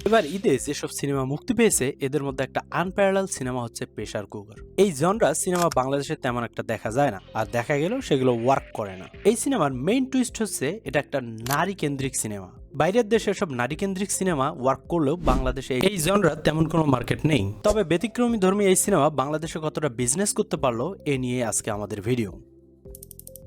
এবার ঈদে যেসব সিনেমা মুক্তি পেয়েছে এদের মধ্যে একটা আনপ্যারালাল সিনেমা হচ্ছে প্রেসার কুকার। এই জনরা সিনেমা বাংলাদেশে তেমন একটা দেখা যায় না, আর দেখা গেলেও সেগুলো ওয়ার্ক করে না। এই সিনেমার মেইন টুইস্ট হচ্ছে এটা একটা নারী কেন্দ্রিক সিনেমা। বাইরের দেশে সব নারী কেন্দ্রিক সিনেমা ওয়ার্ক করলেও বাংলাদেশে এই জনরা তেমন কোনো মার্কেট নেই। তবে ব্যতিক্রমী ধর্মী এই সিনেমা বাংলাদেশে কতটা বিজনেস করতে পারলো এ নিয়ে আজকে আমাদের ভিডিও।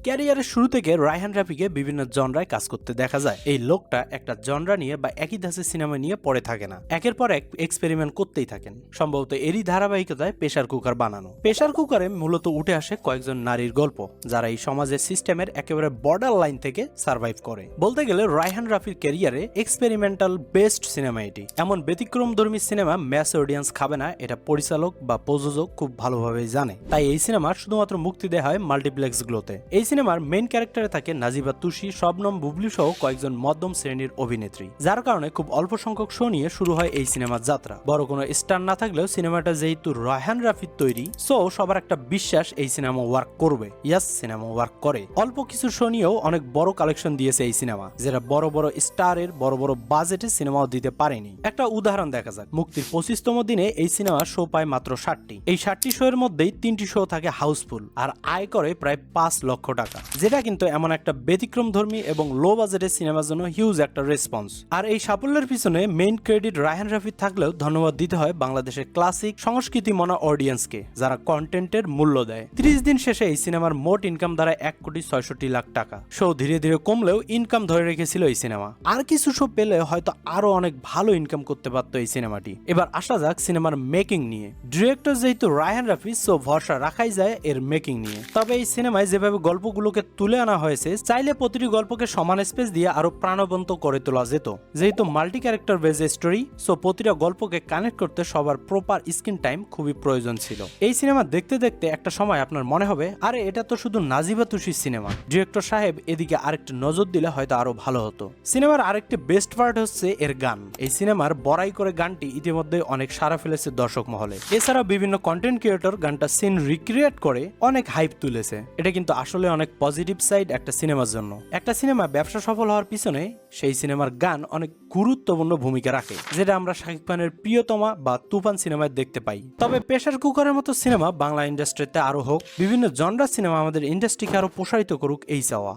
ক্যারিয়ারের শুরু থেকে রায়হান রাফিকে বিভিন্ন জনরায় কাজ করতে দেখা যায়। এই লোকটা একটা জনরা নিয়ে বা একই ধাঁচের সিনেমা নিয়ে পড়ে থাকে না, একের পর এক এক্সপেরিমেন্ট করতেই থাকেন। সম্ভবত এরই ধারাবাহিকতায় প্রেসার কুকার বানানো। প্রেসার কুকারে মূলত উঠে আসে কয়েকজন নারীর গল্প, যারা এই সমাজের সিস্টেমের একেবারে বর্ডার লাইন থেকে সার্ভাইভ করে। বলতে গেলে রায়হান রাফির ক্যারিয়ারে এক্সপেরিমেন্টাল বেস্ট সিনেমা এটি। এমন ব্যতিক্রমধর্মী সিনেমা ম্যাস অডিয়েন্স খাবে না, এটা পরিচালক বা প্রযোজক খুব ভালোভাবেই জানে। তাই এই সিনেমা শুধুমাত্র মুক্তি দেওয়া হয় মাল্টিপ্লেক্সগুলোতে। এই সিনেমার মেইন ক্যারেক্টারে থাকে নাজিবা তুষি, শবনম বুবলি সহ কয়েকজন মধ্যম শ্রেণীর অভিনেত্রী, যার কারণে খুব অল্প সংখ্যক শো নিয়ে শুরু হয় এই সিনেমার যাত্রা। বড় কোনো স্টার না থাকলেও সিনেমাটা যেহেতু রায়হান রাফির তৈরি, সো সবার একটা বিশ্বাস এই সিনেমা ওয়ার্ক করবে। ইয়াস, সিনেমা ওয়ার্ক করে। অল্প কিছু শো নিয়েও অনেক বড় কালেকশন দিয়েছে এই সিনেমা, যেটা বড় বড় স্টারের বড় বড় বাজেটের সিনেমাও দিতে পারেনি। একটা উদাহরণ দেখা যাক। মুক্তির 25তম দিনে এই সিনেমা শো পায় মাত্র 60টি। এই 60টি শো এর মধ্যেই 3টি শো থাকে হাউসফুল, আর আয় করে প্রায় 5 লক্ষ টাকা, যেটা কিন্তু এমন একটা ব্যতিক্রমধর্মী এবং লো বাজেটের সিনেমার জন্য হিউজ একটা রেসপন্স। আর এই সাফল্যের পিছনে মেইন ক্রেডিট রায়হান রাফির থাকলেও ধন্যবাদ দিতে হয় বাংলাদেশের ক্লাসিক সংস্কৃতি মনা অডিয়েন্সকে, যারা কন্টেন্টের মূল্য দেয়। 30 দিন শেষে এই সিনেমার মোট ইনকাম দাঁড়ায় 1,66,00,000 টাকা। শো ধীরে ধীরে কমলেও ইনকাম ধরে রেখেছিল এই সিনেমা। আর কিছু শো পেলে হয়তো আরো অনেক ভালো ইনকাম করতে পারতো এই সিনেমাটি। এবার আসা যাক সিনেমার মেকিং নিয়ে। ডিরেক্টর যেহেতু রায়হান রাফি, সো ভরসা রাখাই যায় এর মেকিং নিয়ে। তবে এই সিনেমায় যেভাবে গল্পগুলোকে তুলে আনা হয়েছে, চাইলে প্রতিটি গল্পকে সমান স্পেস দিয়ে আরো প্রাণবন্ত করে তোলা যেত। যেহেতু multi character base story, so প্রতিটা গল্পকে কানেক্ট করতে সবার প্রপার স্ক্রিন টাইম খুবই প্রয়োজন ছিল। এই সিনেমা দেখতে দেখতে একটা সময় আপনার মনে হবে, আরে এটা তো শুধু নাজিবা তুষির সিনেমা। ডিরেক্টর সাহেব এদিকে আরেকটা নজর দিলে হয়তো আরো ভালো হতো। সিনেমার আরেকটি বেস্ট পার্ট হচ্ছে এর গান। এই সিনেমার বড়াই করে গানটি ইতিমধ্যে অনেক সাড়া ফেলেছে দর্শক মহলে। এছাড়া বিভিন্ন কন্টেন্ট ক্রিয়েটর গানটা সিন রিক্রিয়েট করে অনেক হাইপ তুলেছে। এটা কিন্তু আসলে অনেক পজিটিভ সাইড একটা সিনেমার জন্য। একটা সিনেমা ব্যবসা সফল হওয়ার পিছনে সেই সিনেমার গান অনেক গুরুত্বপূর্ণ ভূমিকা রাখে, যেটা আমরা শাকিব খানের প্রিয়তমা বা তুফান সিনেমায় দেখতে পাই। তবে প্রেসার কুকারের মতো সিনেমা বাংলা ইন্ডাস্ট্রিতে আরো হোক, বিভিন্ন জনরার সিনেমা আমাদের ইন্ডাস্ট্রিকে আরো প্রসারিত করুক, এই চাওয়া।